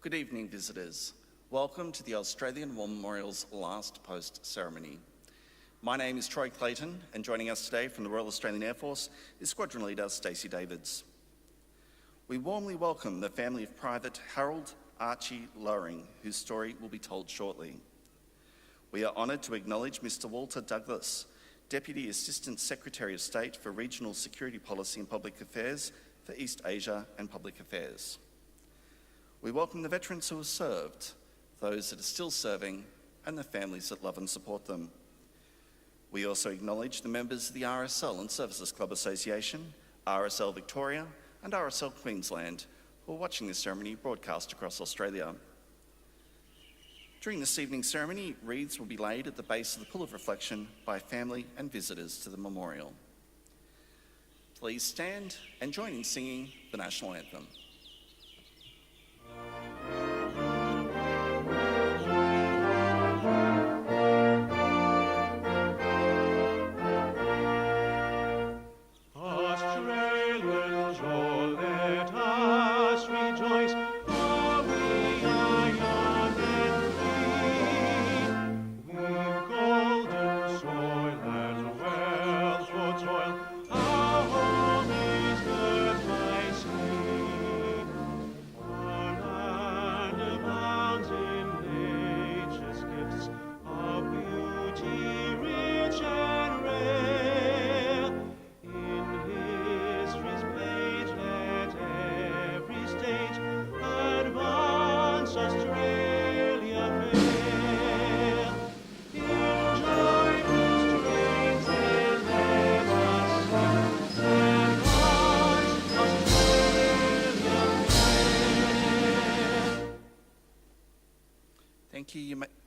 Good evening, visitors. Welcome to the Australian War Memorial's last post ceremony. My name is Troy Clayton, and joining us today from the Royal Australian Air Force is Squadron Leader Stacey Davids. We warmly welcome the family of Private Harold Archie Loaring, whose story will be told shortly. We are honoured to acknowledge Mr. Walter Douglas, Deputy Assistant Secretary of State for Regional Security Policy and Public Affairs for East Asia and Public Affairs. We welcome the veterans who have served, those that are still serving, and the families that love and support them. We also acknowledge the members of the RSL Services Clubs Association, RSL Victoria, and RSL Queensland who are watching this ceremony broadcast across Australia. During this evening's ceremony, wreaths will be laid at the base of the Pool of Reflection by family and visitors to the memorial. Please stand and join in singing the National Anthem.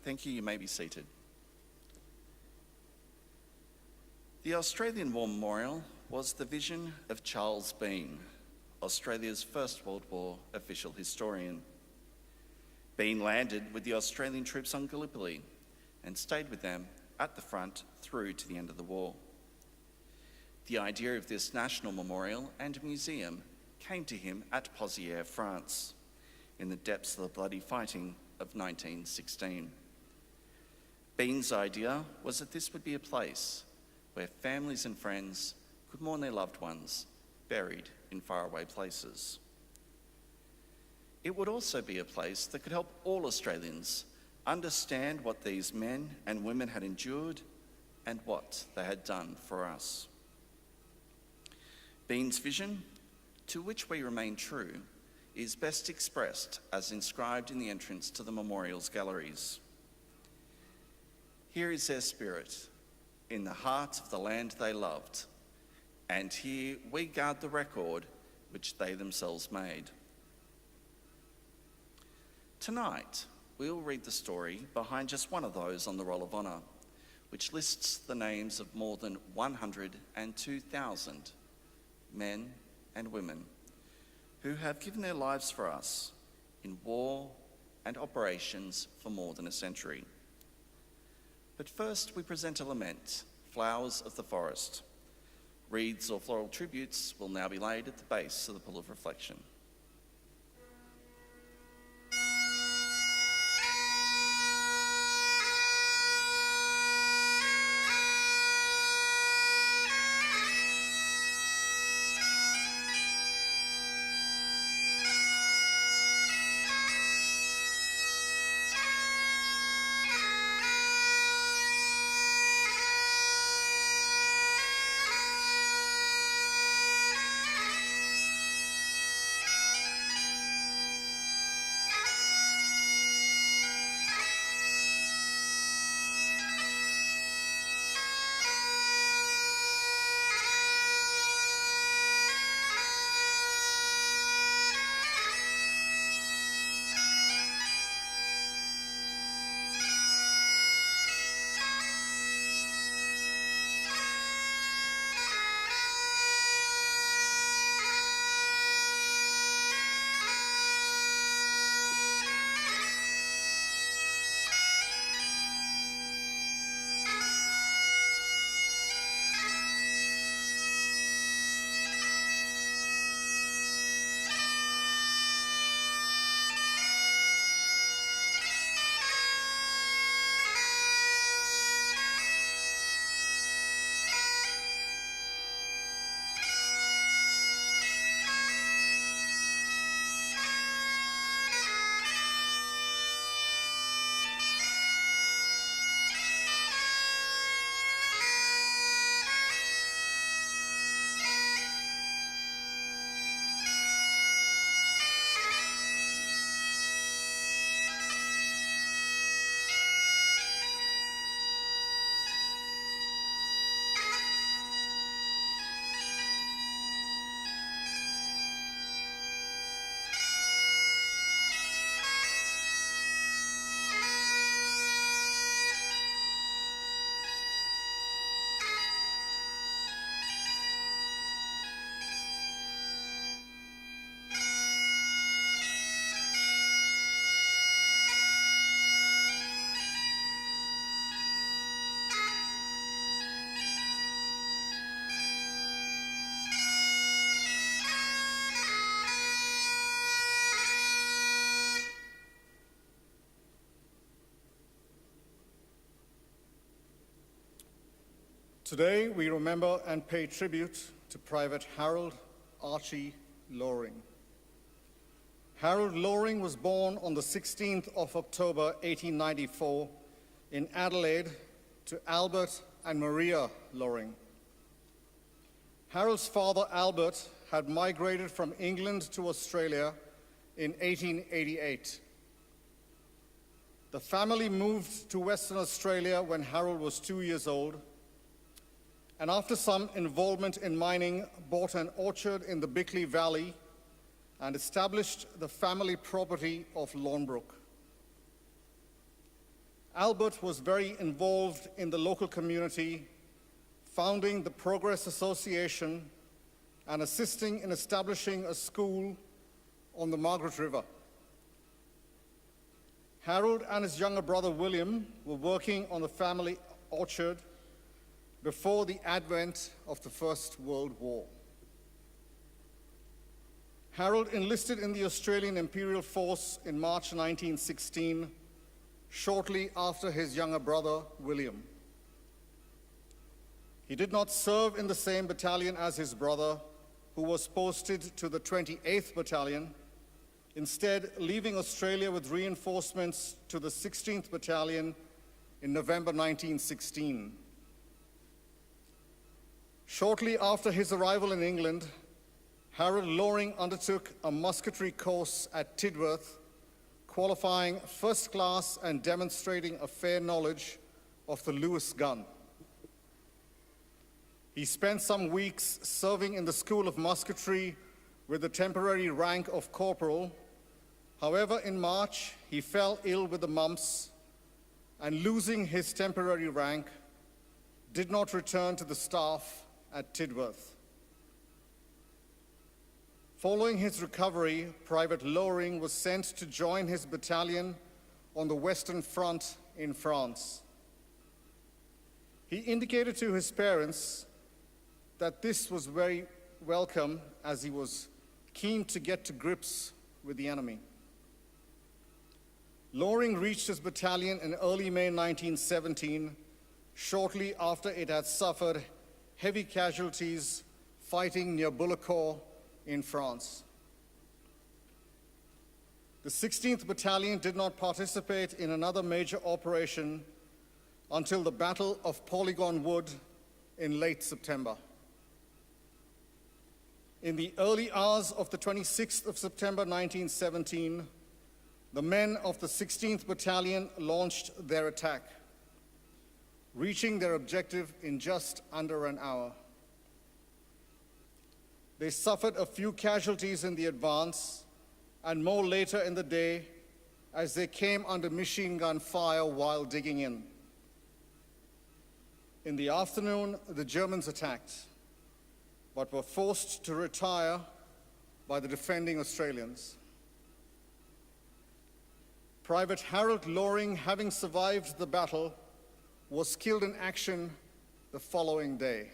Thank you, you may be seated. The Australian War Memorial was the vision of Charles Bean, Australia's First World War official historian. Bean landed with the Australian troops on Gallipoli and stayed with them at the front through to the end of the war. The idea of this national memorial and museum came to him at Pozières, France, in the depths of the bloody fighting of 1916. Bean's idea was that this would be a place where families and friends could mourn their loved ones buried in faraway places. It would also be a place that could help all Australians understand what these men and women had endured and what they had done for us. Bean's vision, to which we remain true, is best expressed as inscribed in the entrance to the memorial's galleries. Here is their spirit, in the heart of the land they loved, and here we guard the record which they themselves made. Tonight, we'll read the story behind just one of those on the Roll of Honour, which lists the names of more than 102,000 men and women who have given their lives for us in war and operations for more than a century. But first, we present a lament, Flowers of the Forest. Wreaths or floral tributes will now be laid at the base of the Pool of Reflection. Today, we remember and pay tribute to Private Harold Archie Loaring. Harold Loaring was born on the 16th of October, 1894, in Adelaide to Albert and Maria Loaring. Harold's father, Albert, had migrated from England to Australia in 1888. The family moved to Western Australia when Harold was 2 years old, and after some involvement in mining, bought an orchard in the Bickley Valley and established the family property of Lornbrook. Albert was very involved in the local community, founding the Progress Association and assisting in establishing a school on the Margaret River. Harold and his younger brother William were working on the family orchard before the advent of the First World War. Harold enlisted in the Australian Imperial Force in March 1916, shortly after his younger brother William. He did not serve in the same battalion as his brother, who was posted to the 28th Battalion, instead leaving Australia with reinforcements to the 16th Battalion in November 1916. Shortly after his arrival in England, Harold Loaring undertook a musketry course at Tidworth, qualifying first class and demonstrating a fair knowledge of the Lewis gun. He spent some weeks serving in the School of Musketry with the temporary rank of corporal. However, in March, he fell ill with the mumps and, losing his temporary rank, did not return to the staff at Tidworth. Following his recovery, Private Loaring was sent to join his battalion on the Western Front in France. He indicated to his parents that this was very welcome, as he was keen to get to grips with the enemy. Loaring reached his battalion in early May 1917, shortly after it had suffered heavy casualties fighting near Bullecourt in France. The 16th Battalion did not participate in another major operation until the Battle of Polygon Wood in late September. In the early hours of the 26th of September 1917, the men of the 16th Battalion launched their attack, reaching their objective in just under an hour. They suffered a few casualties in the advance, and more later in the day as they came under machine gun fire while digging in. In the afternoon, the Germans attacked, but were forced to retire by the defending Australians. Private Harold Loaring, having survived the battle, was killed in action the following day.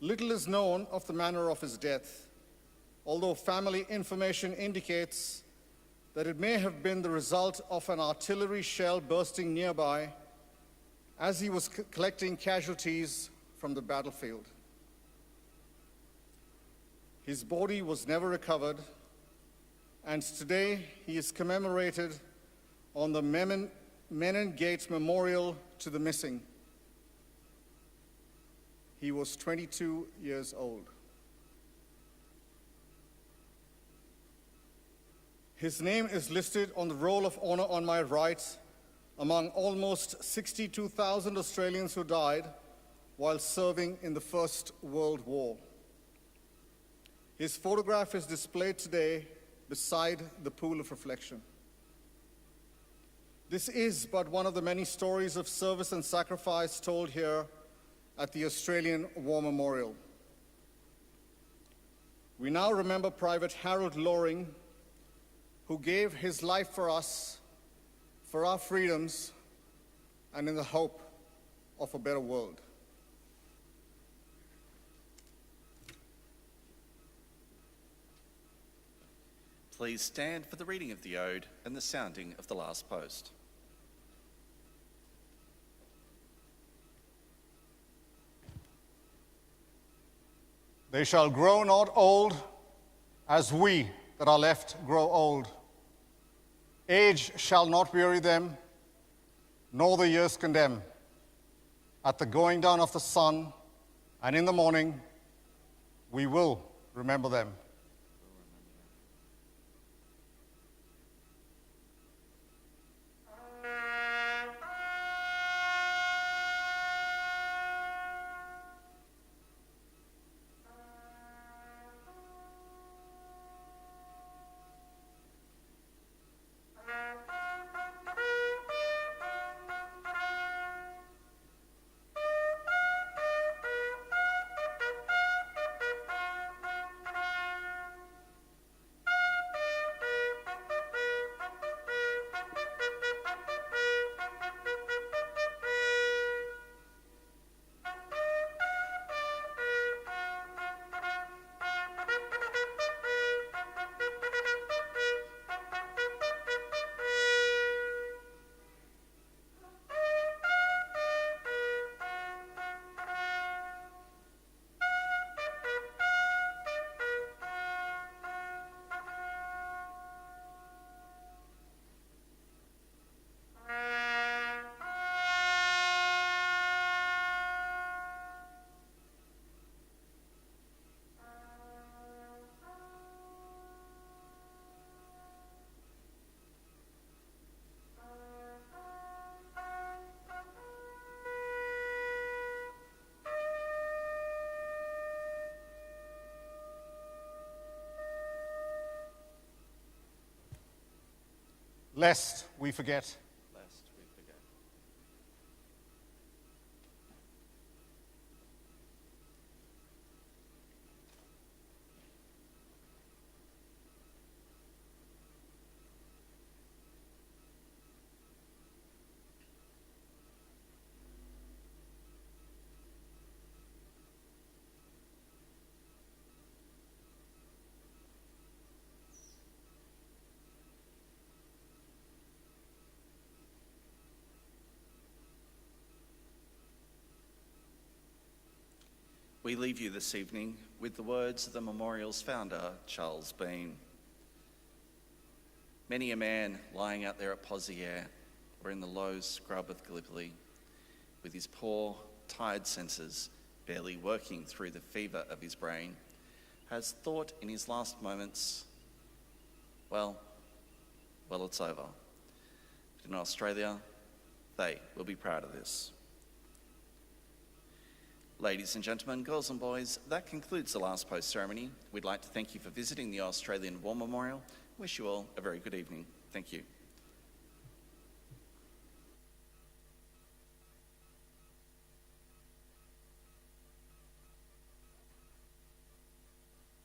Little is known of the manner of his death, although family information indicates that it may have been the result of an artillery shell bursting nearby as he was collecting casualties from the battlefield. His body was never recovered, and today he is commemorated on the Menon Gate Memorial to the Missing. He was 22 years old. His name is listed on the Roll of Honour on my right among almost 62,000 Australians who died while serving in the First World War. His photograph is displayed today beside the pool of reflection. This is but one of the many stories of service and sacrifice told here at the Australian War Memorial. We now remember Private Harold Loaring, who gave his life for us, for our freedoms, and in the hope of a better world. Please stand for the reading of the Ode and the sounding of the last post. They shall grow not old, as we that are left grow old. Age shall not weary them, nor the years condemn. At the going down of the sun, and in the morning, we will remember them. Lest we forget. Lest we forget. We leave you this evening with the words of the memorial's founder, Charles Bean. Many a man lying out there at Poziere or in the low scrub of Gallipoli, with his poor, tired senses barely working through the fever of his brain, has thought in his last moments, well, it's over. But in Australia, they will be proud of this. Ladies and gentlemen, girls and boys, that concludes the last post ceremony. We'd like to thank you for visiting the Australian War Memorial. Wish you all a very good evening. Thank you.